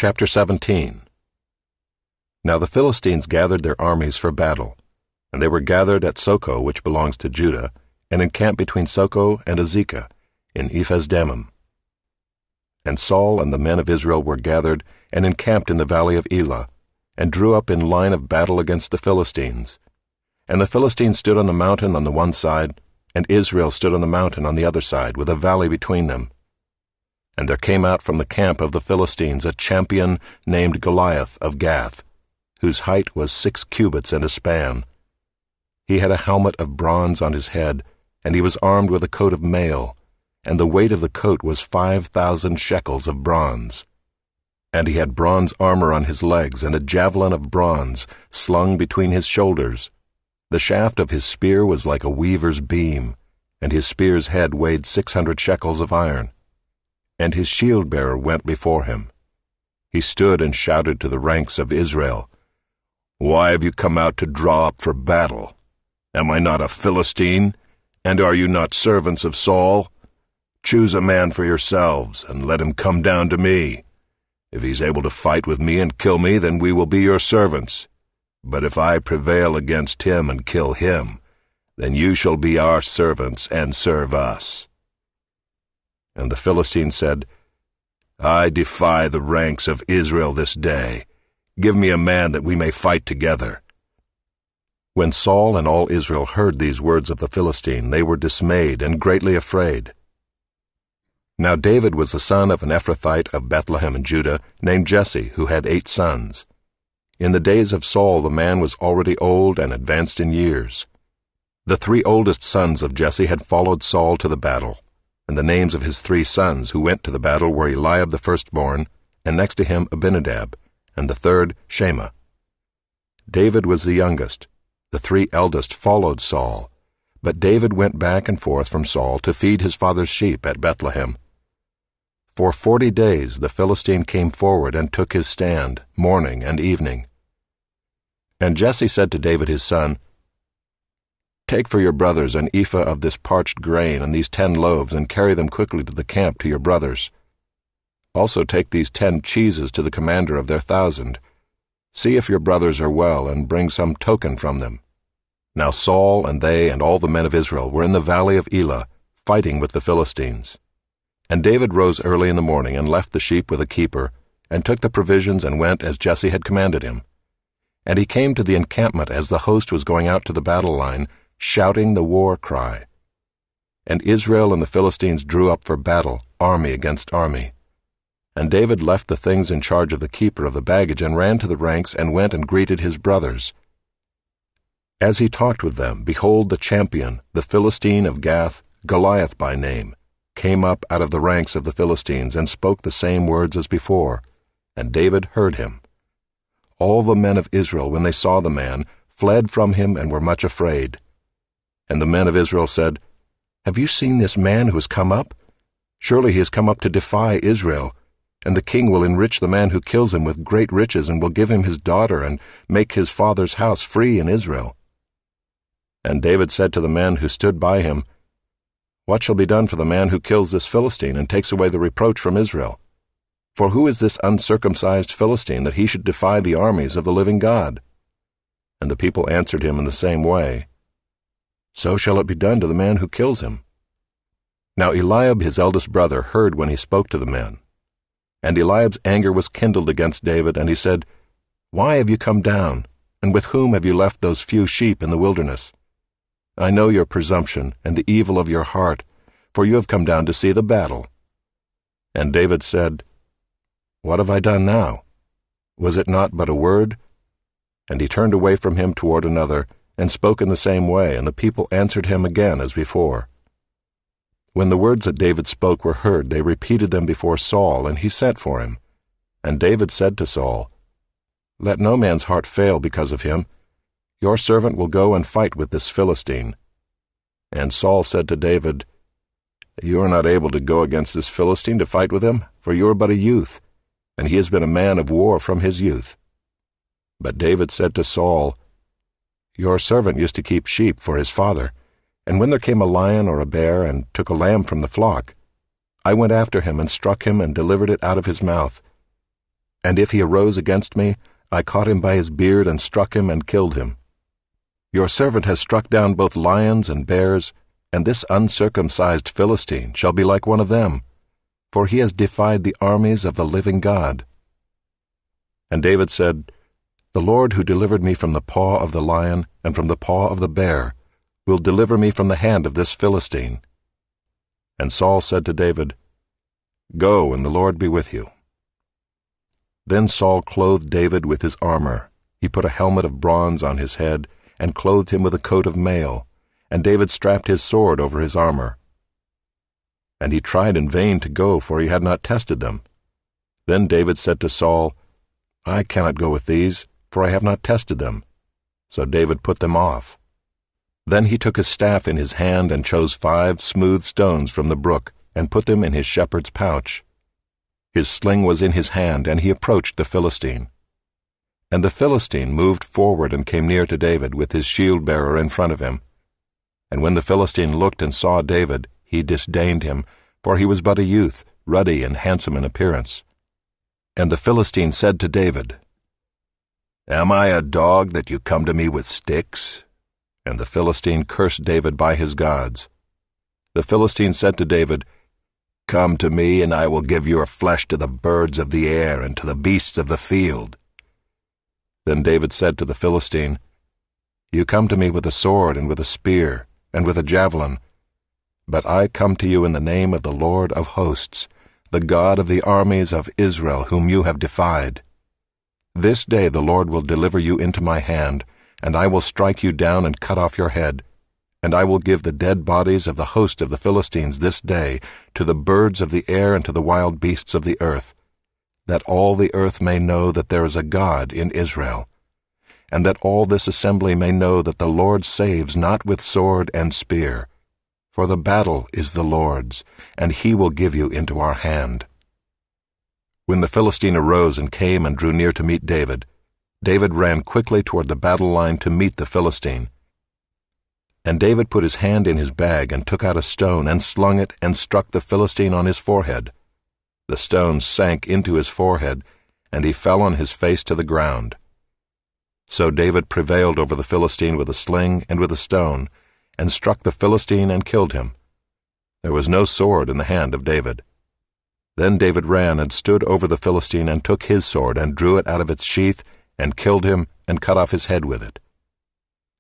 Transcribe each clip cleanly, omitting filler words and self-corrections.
Chapter 17. Now the Philistines gathered their armies for battle, and they were gathered at Soko, which belongs to Judah, and encamped between Soko and Azekah, in Ephes-dammim. And Saul and the men of Israel were gathered, and encamped in the valley of Elah, and drew up in line of battle against the Philistines. And the Philistines stood on the mountain on the one side, and Israel stood on the mountain on the other side, with a valley between them. And there came out from the camp of the Philistines a champion named Goliath of Gath, whose height was 6 cubits and a span. He had a helmet of bronze on his head, and he was armed with a coat of mail, and the weight of the coat was 5,000 shekels of bronze. And he had bronze armor on his legs, and a javelin of bronze slung between his shoulders. The shaft of his spear was like a weaver's beam, and his spear's head weighed 600 shekels of iron. And his shield-bearer went before him. He stood and shouted to the ranks of Israel, "Why have you come out to draw up for battle? Am I not a Philistine? And are you not servants of Saul? Choose a man for yourselves, and let him come down to me. If he's able to fight with me and kill me, then we will be your servants. But if I prevail against him and kill him, then you shall be our servants and serve us." And the Philistine said, "I defy the ranks of Israel this day. Give me a man that we may fight together." When Saul and all Israel heard these words of the Philistine, they were dismayed and greatly afraid. Now David was the son of an Ephrathite of Bethlehem in Judah, named Jesse, who had 8 sons. In the days of Saul the man was already old and advanced in years. The 3 oldest sons of Jesse had followed Saul to the battle, and the names of his 3 sons who went to the battle were Eliab the firstborn, and next to him Abinadab, and the third Shema. David was the youngest. The 3 eldest followed Saul, but David went back and forth from Saul to feed his father's sheep at Bethlehem. For 40 days the Philistine came forward and took his stand, morning and evening. And Jesse said to David his son, "Take for your brothers an ephah of this parched grain and these 10 loaves, and carry them quickly to the camp to your brothers. Also take these 10 cheeses to the commander of their 1,000. See if your brothers are well, and bring some token from them." Now Saul and they and all the men of Israel were in the valley of Elah, fighting with the Philistines. And David rose early in the morning, and left the sheep with a keeper, and took the provisions, and went as Jesse had commanded him. And he came to the encampment as the host was going out to the battle line, shouting the war cry. And Israel and the Philistines drew up for battle, army against army. And David left the things in charge of the keeper of the baggage, and ran to the ranks, and went and greeted his brothers. As he talked with them, behold, the champion, the Philistine of Gath, Goliath by name, came up out of the ranks of the Philistines, and spoke the same words as before, and David heard him. All the men of Israel, when they saw the man, fled from him and were much afraid. And the men of Israel said, "Have you seen this man who has come up? Surely he has come up to defy Israel, and the king will enrich the man who kills him with great riches, and will give him his daughter, and make his father's house free in Israel." And David said to the men who stood by him, "What shall be done for the man who kills this Philistine, and takes away the reproach from Israel? For who is this uncircumcised Philistine, that he should defy the armies of the living God?" And the people answered him in the same way, "So shall it be done to the man who kills him." Now Eliab his eldest brother heard when he spoke to the men. And Eliab's anger was kindled against David, and he said, "Why have you come down? And with whom have you left those few sheep in the wilderness? I know your presumption and the evil of your heart, for you have come down to see the battle." And David said, "What have I done now? Was it not but a word?" And he turned away from him toward another, and spoke in the same way, and the people answered him again as before. When the words that David spoke were heard, they repeated them before Saul, and he sent for him. And David said to Saul, "Let no man's heart fail because of him. Your servant will go and fight with this Philistine." And Saul said to David, "You are not able to go against this Philistine to fight with him, for you are but a youth, and he has been a man of war from his youth." But David said to Saul, "Your servant used to keep sheep for his father, and when there came a lion or a bear and took a lamb from the flock, I went after him and struck him and delivered it out of his mouth. And if he arose against me, I caught him by his beard and struck him and killed him. Your servant has struck down both lions and bears, and this uncircumcised Philistine shall be like one of them, for he has defied the armies of the living God. And David said, The Lord who delivered me from the paw of the lion and from the paw of the bear will deliver me from the hand of this Philistine. And Saul said to David, Go, and the Lord be with you. Then Saul clothed David with his armor. He put a helmet of bronze on his head, and clothed him with a coat of mail, and David strapped his sword over his armor. And he tried in vain to go, for he had not tested them. Then David said to Saul, I cannot go with these, for I have not tested them. So David put them off. Then he took his staff in his hand and chose 5 smooth stones from the brook, and put them in his shepherd's pouch. His sling was in his hand, and he approached the Philistine. And the Philistine moved forward and came near to David with his shield-bearer in front of him. And when the Philistine looked and saw David, he disdained him, for he was but a youth, ruddy and handsome in appearance. And the Philistine said to David, Am I a dog that you come to me with sticks? And the Philistine cursed David by his gods. The Philistine said to David, Come to me, and I will give your flesh to the birds of the air and to the beasts of the field. Then David said to the Philistine, You come to me with a sword and with a spear and with a javelin, but I come to you in the name of the Lord of hosts, the God of the armies of Israel, whom you have defied. This day the Lord will deliver you into my hand, and I will strike you down and cut off your head. And I will give the dead bodies of the host of the Philistines this day to the birds of the air and to the wild beasts of the earth, that all the earth may know that there is a God in Israel, and that all this assembly may know that the Lord saves not with sword and spear, for the battle is the Lord's, and he will give you into our hand. When the Philistine arose and came and drew near to meet David, David ran quickly toward the battle line to meet the Philistine. And David put his hand in his bag and took out a stone and slung it and struck the Philistine on his forehead. The stone sank into his forehead, and he fell on his face to the ground. So David prevailed over the Philistine with a sling and with a stone, and struck the Philistine and killed him. There was no sword in the hand of David. Then David ran and stood over the Philistine and took his sword and drew it out of its sheath and killed him and cut off his head with it.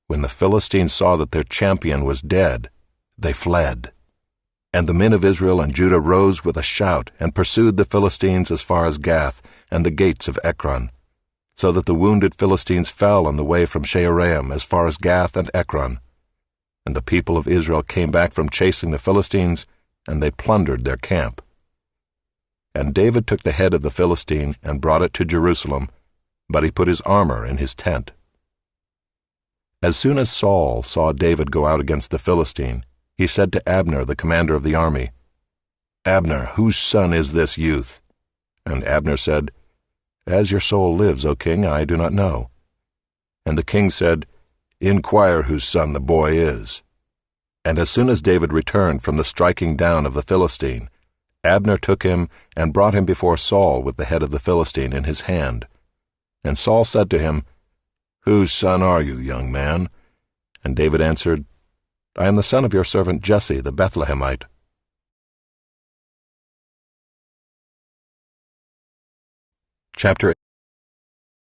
When the Philistines saw that their champion was dead, they fled. And the men of Israel and Judah rose with a shout and pursued the Philistines as far as Gath and the gates of Ekron, so that the wounded Philistines fell on the way from Shaaraim as far as Gath and Ekron. And the people of Israel came back from chasing the Philistines, and they plundered their camp. And David took the head of the Philistine and brought it to Jerusalem, but he put his armor in his tent. As soon as Saul saw David go out against the Philistine, he said to Abner, the commander of the army, Abner, whose son is this youth? And Abner said, As your soul lives, O king, I do not know. And the king said, Inquire whose son the boy is. And as soon as David returned from the striking down of the Philistine, Abner took him and brought him before Saul with the head of the Philistine in his hand. And Saul said to him, Whose son are you, young man? And David answered, I am the son of your servant Jesse the Bethlehemite. Chapter